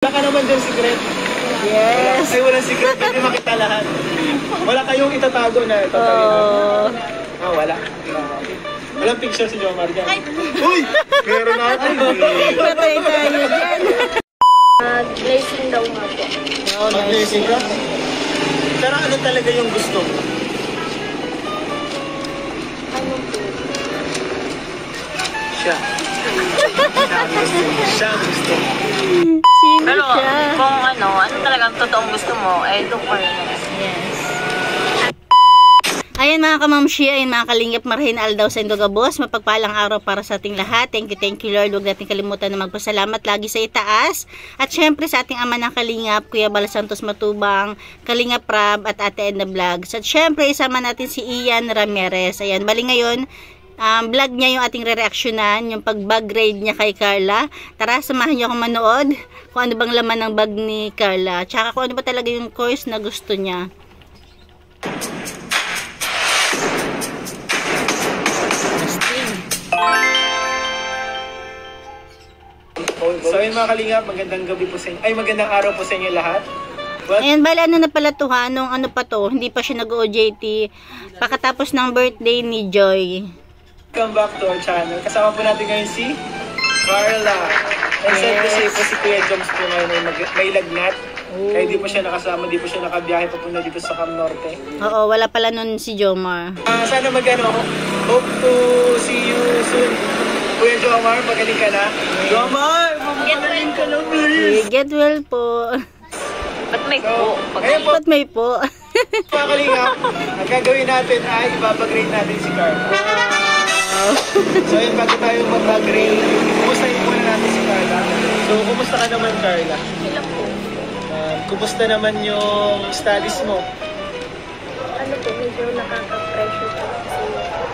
Wala ka naman dyan secret. Yes. Ay, walang secret. Hindi makita lahat. Wala kayong itatago na. Wala. Walang picture si Jomar dyan. Uy! Meron natin. Patay tayo dyan. Blazing daw nga po. Mag-blazing ka? Pero ano talaga yung gusto mo? Ano po? Siya. Siya ang gusto. Sino Pero siya? kung ano talagang totoong gusto mo, doon ka rin. Yes. Ayan mga kamamshi, ayan mga kalingap, marhin aldaw sa Indoga Boss. Mapagpalang araw para sa ating lahat. Thank you Lord. Huwag natin kalimutan na magpasalamat lagi sa itaas. At syempre sa ating ama ng kalingap, Kuya Bal Santos Matubang, Kalingap Rab at Ate Edna Vlogs. At syempre isama natin si Ian Ramirez. Ayan, bali ngayon, vlog niya yung ating re-reactionan, yung pag-bag raid niya kay Carla. Tara, samahan niyo akong manood kung ano bang laman ng bag ni Carla. Tsaka kung ano ba talaga yung course na gusto niya. So ayun mga kalingap, magandang gabi po sa inyo. Ay, magandang araw po sa inyo lahat. Ayan, bala ano na pala to ha, nung ano pa to, hindi pa siya nag-OJT pakatapos ng birthday ni Joy. Welcome back to our channel. Kasama po natin ngayon si Carla. And sad to say po si Kuya Joms po ngayon ay may lagnat. Kaya di po siya nakasama, di po siya nakabiyahe papunta dito sa Cam Norte. Oo, wala pala nun si Jomar. Sana hope to see you soon. Kuya Jomar, magaling ka na. Jomar, magaling ka na, please. Get well po. Ba't may po? Ngayon po, Ba't may po? mga kalingap, ang gagawin natin ay ipapagrade natin si Carla. So yun, bago tayo mag-grade, kumustahin muna natin si Carla. So, kumusta ka naman, Carla? Ilang po? Kumusta naman yung studies mo? Ano po, medyo nakaka-pressure po. Kasi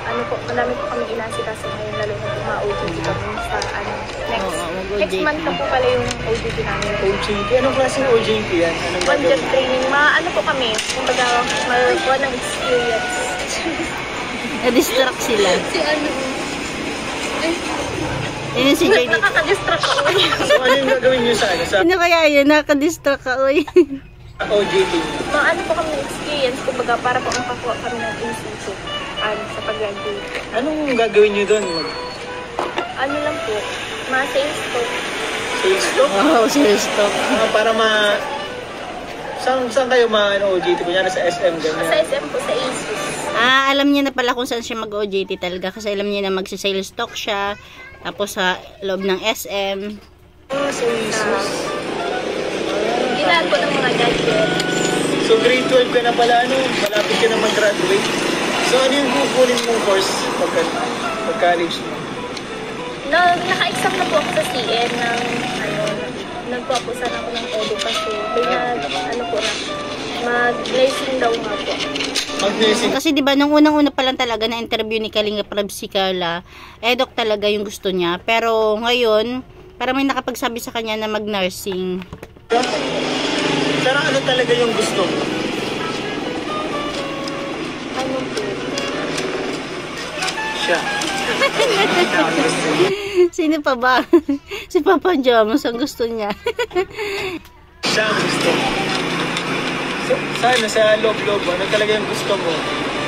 ano po, marami po kami inasikaso ngayon, lalo na po ma-OJT kami sa next month na po pala yung OJT namin. OJT? Anong klaseng OJT yan? Anong On-job training, ano po kami, kumbaga, magawa ng experience. Na-distract sila. Si ano? Yun si JD. Nakaka-distract ako. So, ano yung gagawin nyo sa ano? Sa Ano kaya yun? Nakadistract ka, uy. OJT? Ano po kami experience, kumbaga, para po makakuha kami ng institute sa pag-graduate. Anong gagawin nyo doon? Ano lang po, ma-sales po. Sales talk? Wow, sales talk. Para Saan kayo OJT? Kunyari sa SM, ganyan? Sa SM po, sa ASUS. Alam niya na pala kung saan siya mag-OJT talaga. Kasi alam niya na magsa-sales talk siya. Tapos sa loob ng SM. Sa ASUS. Ginaan ko ng mga gadgets. So grade 12 ka na pala, malapit ka na mag-graduate. So ano yung kukunin mong course pag-college mo? Naka-exam na po ako sa CN ng nagpapusan ako ng edu kasi mag-blazing daw nga po. Mag-blazing? Kasi diba nung unang-una pa lang talaga na interview ni Kalingap Rab si Carla, edok talaga yung gusto niya. Pero ngayon, parang may nakapagsabi sa kanya na mag-nursing. Pero ano talaga yung gusto mo? Ano po? Siya. Sino pa ba? Si Papa Joms ang gusto niya. Siya ang gusto mo. So, sana sa loob-loob, ano talaga yung gusto mo?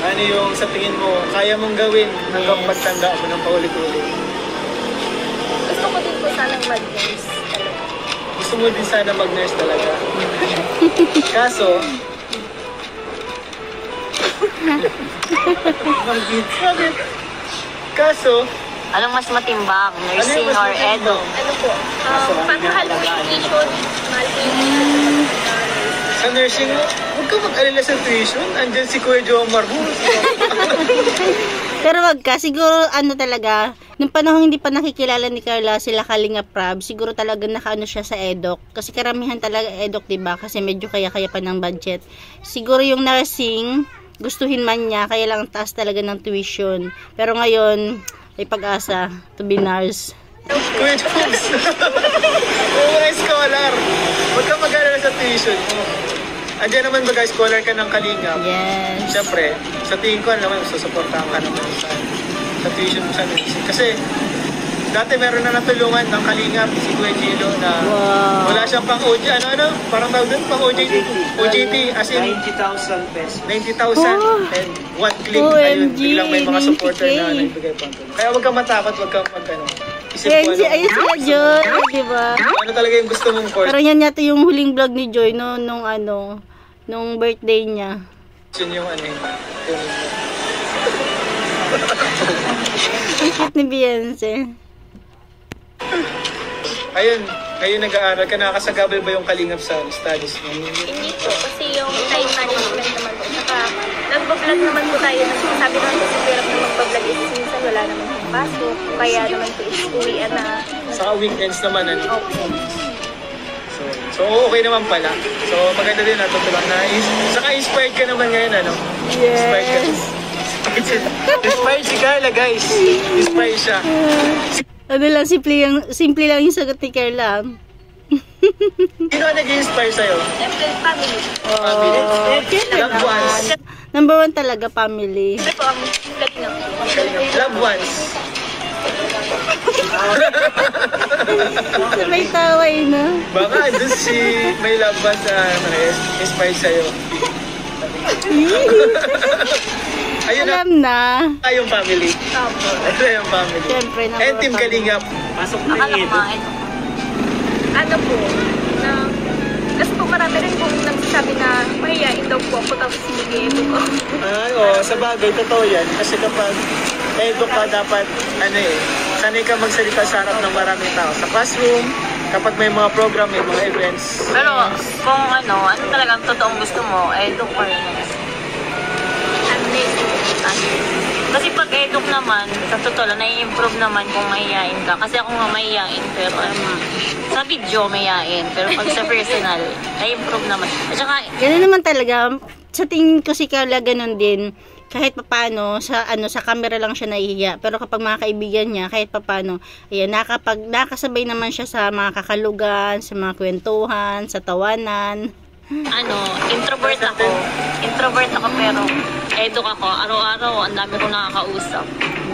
Ano yung sa tingin mo, kaya mong gawin hanggang pagtanda mo ng paulit-ulit? Gusto ko din po sanang mag-nurse talaga. Gusto mo din sana mag-nurse talaga? Kaso, bakit? Kaso, Anong mas matimbang? Nursing or edu? Ano po? Mahal po yung tuition. Mahal po yung tuition. sa nursing mo, huwag ka mag-alala sa tuition. Andyan si Kuya Jomar mo. Pero wag ka, siguro ano talaga, nung panahon hindi pa nakikilala ni Carla sila Kalingap Rab, siguro talaga nakaano siya sa edok. Kasi karamihan talaga edok, diba? Kasi medyo kaya-kaya pa ng budget. Siguro yung nursing, gustuhin man niya, kaya lang taas talaga ng tuition. Pero ngayon, may pag-asa to be nurse. Kuya Joms, kung mga scholar, huwag ka mag-alala sa tuition mo. Andiyan naman ba guys, scholar ka ng Kalingap? Yes. Siyempre, sa tingin ko naman, susuportahan ka naman sa tuition mo sa nursing. Kasi, dati meron na natulungan ng Kalingap, si Kuya Gilo, na wala siyang pang OJ, parang tawag doon, pang OJT, as in 90,000 pesos. 90,000 and one click, ayun, biglang may mga supporter na nagbigay pang tulong. Kaya huwag kang matakot, huwag kang isip ko ayun sila Joy, diba? Ano talaga yung gusto mong course? Parang yan yata yung huling vlog ni Joy, no, nung birthday niya. Yun yung Ang cute ni Beyonce. Ayun, ngayon nag-aaral ka, nakakasagabal ba yung Kalingap sa studies mo? Hindi po, kasi yung time management naman po. Saka, nagbablog naman po tayo. Sabi naman po sa hirap na magbablog is minsan wala naman pong pasok. Kaya naman po is uwian na. Saka weekends naman, Okay. So, okay naman pala. So, maganda din natutulak na. Saka inspired ka naman ngayon, Yes. Inspired ka. Inspired si Carla, guys. Inspired siya. Ano lang, simple lang yung sagot ni Carla. Sino ang nag-inspire sa'yo? Siyempre, family. Family. Loved ones. Number 1 talaga, family. Siyempre po, ang Kalingap po. Loved ones. Sabay taway na. Baka doon si may loved ones na inspired sa'yo. Ayun na. Alam na. Yung family. Opo. Ito yung family. Siyempre, And Team Kalingap. Pasok na Akala ko yung nga, ito. Ano po, na... Kasi po marami rin pong nagsasabi na mahihain daw po ako tapos hindi ito ko. Ay, sa bagay, totoo yan. Kasi kapag edo ka, dapat, sanay ka magsalita sa harap ng maraming tao. Sa classroom, kapag may mga program, may mga events. Pero kung ano talagang totoong gusto mo, eduk or kasi pag eduk naman, sa totoo lang, nai-improve naman kung mahihain ka. Kasi ako nga mahihain, pero sa video mahihain. Pero pag sa personal, nai-improve naman. At saka, Ganun naman talaga. Sa tingin ko si Carla, ganun din. Kahit papano, sa camera lang siya nahihiya. Pero kapag mga kaibigan niya, kahit papano, ayan, nakasabay naman siya sa mga kakalugan, sa mga kwentuhan, sa tawanan. introvert ako. Introvert ako pero eduk ako. Araw-araw, ang dami kong nakakausap.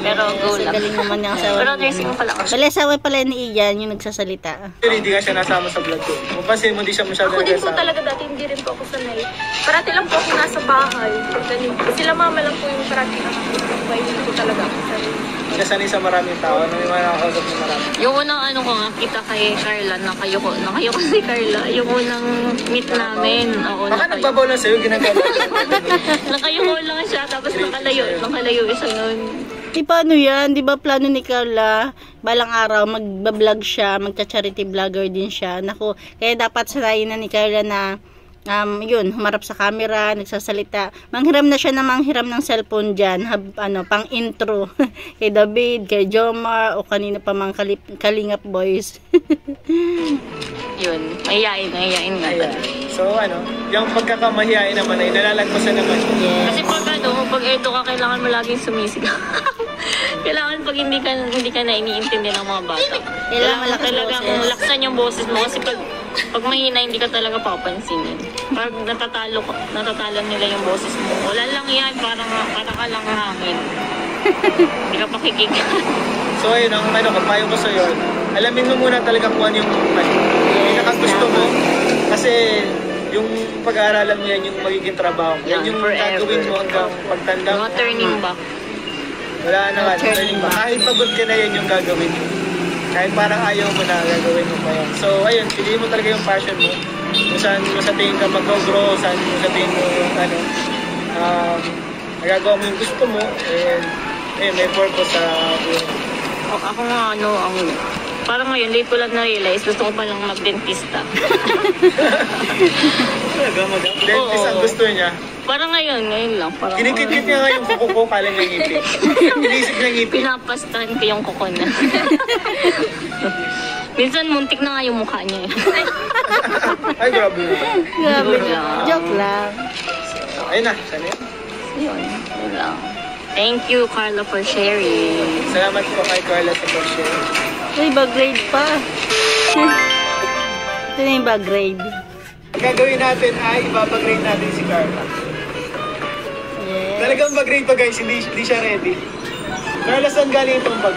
Pero go lang. Galing naman niya asawa. Pero nursing pala ako. Bali, asawa pala ni Ian, yung nagsasalita. Actually, hindi ka siya nasama sa vlog ko. Kung pansin mo, hindi siya masyado Ako din po nagkasama. talaga dati, hindi rin po ako sanay. Parati lang po ako nasa bahay. Ganun. Sila mama lang po yung parati nakakita. Hindi po talaga ako sanay. Nasanay sa maraming tao, may mga nakakausap ng marami. Yung unang ko nga, kita kay Carla, nakayo ko si Carla. Yung unang meet namin. Baka nagbabaw lang sa'yo, ginagawa. Nakayo ko lang siya, tapos nakalayo isa nun. Di paano yan? Di ba plano ni Carla, balang araw, magbablog siya, magcha-charity vlogger din siya. Naku, kaya dapat sanayin na ni Carla na yun, humarap sa camera, nagsasalita. Manghiram na siya na manghiram ng cellphone dyan, pang intro. Kay David, kay Jomar, o kanina pa mga Kalingap boys. Yun, mahihain nga. So yung pagkakamahihain naman ay nalalagpasan naman. Yes. Kasi pag eto ka, kailangan mo laging sumisigaw. Kailangan pag hindi ka na iniintindi ng mga bata. Kailangan talagang laksan yung boses mo kasi pag mahina, hindi ka talaga papansinin. Pag natatalo nila yung boses mo, wala lang yan, para ka lang hangin. Hindi ka pakikigan. So ayun, ang payo ko sa'yo, alamin mo muna talaga kung ano yung pinakagusto mo. Kasi yung pag-aaralan mo yan, yung magiging trabaho mo. Yan yung gagawin mo hanggang pagtanda mo. No turning back. Wala na nga, turning back. Kahit pagod ka na yan yung gagawin mo. Kahit parang ayaw mo na, gagawin mo pa yan. So ayun, piliin mo talaga yung passion mo. Kung saan mo sa tingin ka mag-grow, saan mo sa tingin mo yung nagagawa mo yung gusto mo, and may purpose sa buhay. Ako nga parang ngayon, late ko lang na-realize, gusto ko palang mag-dentista. Dentist ang gusto niya. Parang ngayon lang. Parang Kinikit niya nga yung kuko ko, kala niya ngipin. Inisip niya ngipin. Pinapastahan ko yung kuko na. Minsan muntik na nga yung mukha niya. Ay, grabe. Grabe. Joke lang. Ayun na, sana yun. Yun lang. Thank you, Carla, for sharing. Salamat po kay Carla sa pag-share. Uy, bag-grade pa. Ito na yung bag-grade. Ang gagawin natin ay ibabag-grade natin si Carla. Yes. Talagang bag-grade to guys, hindi siya ready. Carla, saan galing itong bag?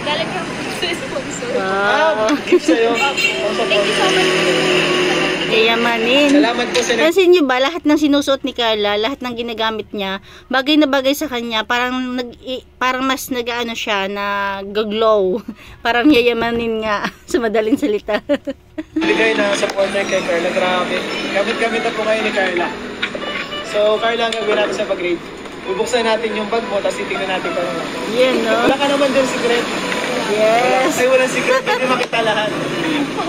Galing from sponsor. Wow. Gift sa'yo. Thank you so much. Yayamanin. Salamat po sa Pansin nyo ba, lahat ng sinusuot ni Carla, lahat ng ginagamit niya, bagay na bagay sa kanya, parang mas nag-ano siya, nag-glow. Parang yayamanin nga, sa madaling salita. bigay na supporter kay Carla. Grabe. Gamit-gamit na po ngayon ni Carla. So, Carla, ang gagawin natin sa pag-grade. Bubuksan natin yung bag mo, tapos titignan natin kung ano. Yan, no? Wala ka naman dyan secret. Yes. Ay, walang secret. Hindi makita lahat.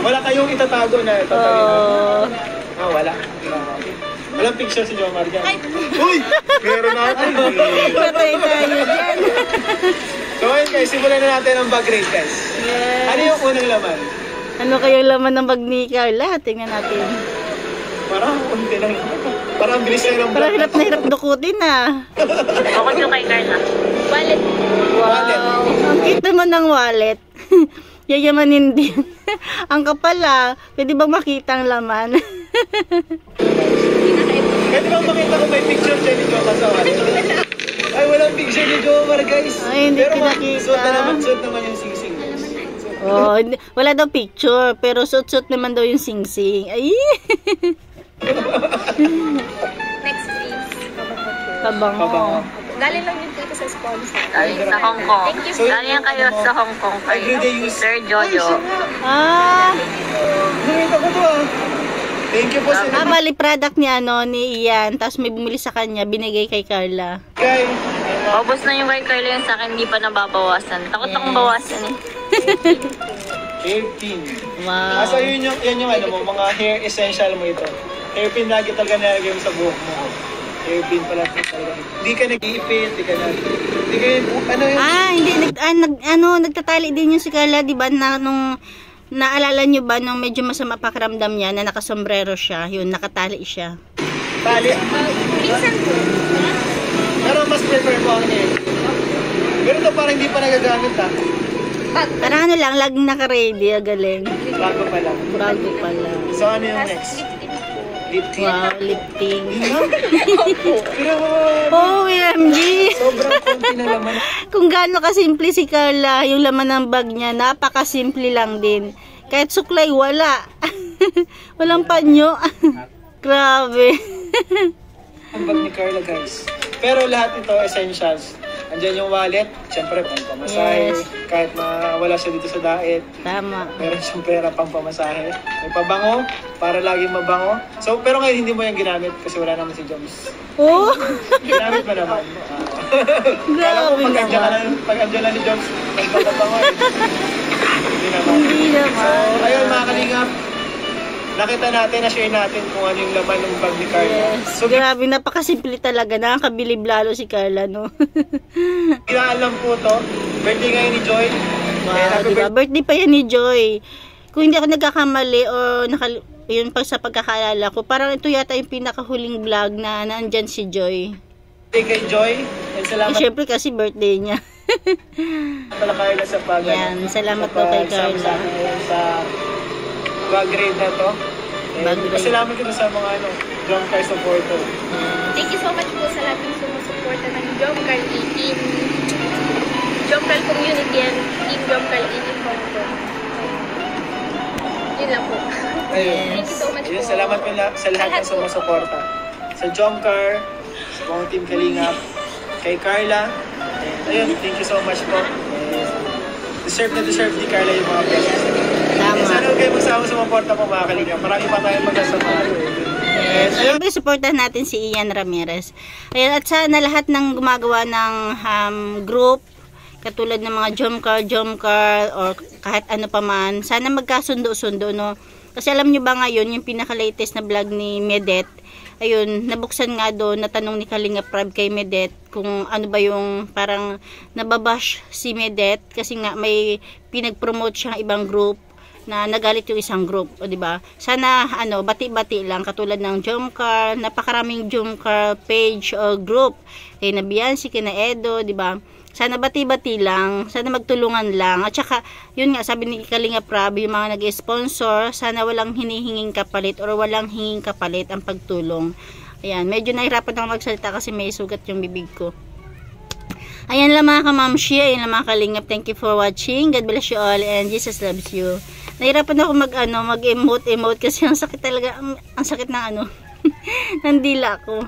Wala kayong itatago na. Oh. Wala. Grabe. Walang picture si Jomar dyan. Uy! Meron natin. Patay tayo dyan. So, ayun guys, simulan na natin ang bag grade, guys. Yes. Ano yung unang laman? Ano kayang laman ng bag ni Carla? Tingnan natin. Parang unti lang. Parang bilis lang ng Parang bag. hirap na hirap dukutin ah. Ako yung kay Carla. Wallet. Wallet. Ang cute naman ng wallet. Yayamanin din. Ang kapal ah. Pwede bang makita ang laman? Pwede bang makita ko may picture siya ni Jomar sa wallet? Ay, walang picture ni Jomar, guys. Ay, hindi Pero pinakita. suot naman yung sing-sing. Oh, wala daw picture, pero suit-suit naman daw yung sing-sing. Ay! Next please. Pabango. Galing lang din po ito sa sponsor. Galing sa Hong Kong. Thank you. Galing kayo sa Hong Kong kay Everyday use. Sir Jojo. Ah! Nakita ko to ah. Thank you po sa Bali product ni ni Ian, tapos may bumili sa kanya, binigay kay Carla. guys. Paubos na yung kay Carla yung sa akin, hindi pa nababawasan. Takot akong bawasan eh. Hairpin. Wow. So yan yung ano mo, mga hair essential mo ito. Hairpin lagi talaga nilagay mo sa buhok mo. Hairpin pala ito talaga. Hindi ka nag-iipit, hindi ka ano yun? Hindi nagtatali din yung si Carla, 'di ba? Nung naalala nyo ba nung medyo masama pakiramdam niya na nakasombrero siya, yun nakatali siya. Tali. Minsan po. Pero mas prefer ko ang hairpin. Pero ito parang hindi pa nagagamit ha. Parang ano lang, laging naka-ready, galing. Bago pa lang. Bago pa lang. So ano yung next? Lip tint. Wow, lifting. Pero OMG! sobrang konti na laman. Kung gaano kasimple si Carla, yung laman ng bag niya, napakasimple lang din. Kahit suklay, wala. Walang panyo. Grabe. Ang bag ni Carla guys. Pero lahat ito essentials. Andiyan yung wallet, syempre pang pamasahe. Yes. Kahit wala siya dito sa daet, Tama. meron siyang pera pang pamasahe. May pabango, para laging mabango. So, pero ngayon hindi mo yung ginamit kasi wala naman si Joms. Oh! Ginamit mo naman. Kala ko Grabe pag andyan lang ni Joms, magpapabango eh. Hindi naman. Hindi naman. So, ayun mga kalingap, nakita natin, na-share natin kung ano yung laman ng bag ni Carla. Yes. So, Grabe, napakasimple talaga. Nakakabilib lalo si Carla, no? kinaalam po to, birthday ngayon ni Joy. Wow, diba? Birthday pa yan ni Joy. Kung hindi ako nagkakamali o yun pa sa pagkakaalala ko, parang ito yata yung pinakahuling vlog na nandyan si Joy. Birthday kay Joy. And salamat Syempre kasi birthday niya. pala Carla sa pag Yan, salamat po kay Carla. Sa bag grade na to. Bag grade. Salamat ko sa mga Jump Car supporter. Thank you so much po sa lahat ng sumusuporta ng Jomcar Team. Jomcar Community and Team Jomcar Team Hong Kong. Yun lang po. Ayun. Thank you so much Yes, po. salamat po sa lahat ng sumusuporta. Sa Jomcar, sa buong Team Kalingap, kay Carla. And ayun, thank you so much po. And deserve ni Carla yung mga blessings. Tama. Sana huwag kayo magsama sa suporta po mga Kalingap. Marami pa tayong magkasama. Yes. Siyempre, supportan natin si Ian Ramirez. Ayan, at sana lahat ng gumagawa ng group, katulad ng mga Jomcar, or kahit ano pa man, sana magkasundo-sundo, no? Kasi alam nyo ba ngayon, yung pinaka-latest na vlog ni Medet, ayun, nabuksan nga doon, natanong ni Kalinga Prab kay Medet, kung ano ba yung parang nababash si Medet, kasi nga may pinag-promote siyang ibang group, na nagalit yung isang group, o di ba? Sana bati-bati lang katulad ng Jomcar, napakaraming Jomcar page o group. Kay na Biancy, kay na Edo, di ba? Sana bati-bati lang, sana magtulungan lang. At saka, yun nga, sabi ni Kalinga Prab, yung mga nag-sponsor, sana walang hinihinging kapalit or walang hinging kapalit ang pagtulong. Ayan, medyo nahirapan ako magsalita kasi may sugat yung bibig ko. Ayan lang mga kamamshi, ayan lang mga kalingap. Thank you for watching. God bless you all and Jesus loves you. Nahirapan ako mag-emote kasi ang sakit talaga, ang sakit ng ng dila ko.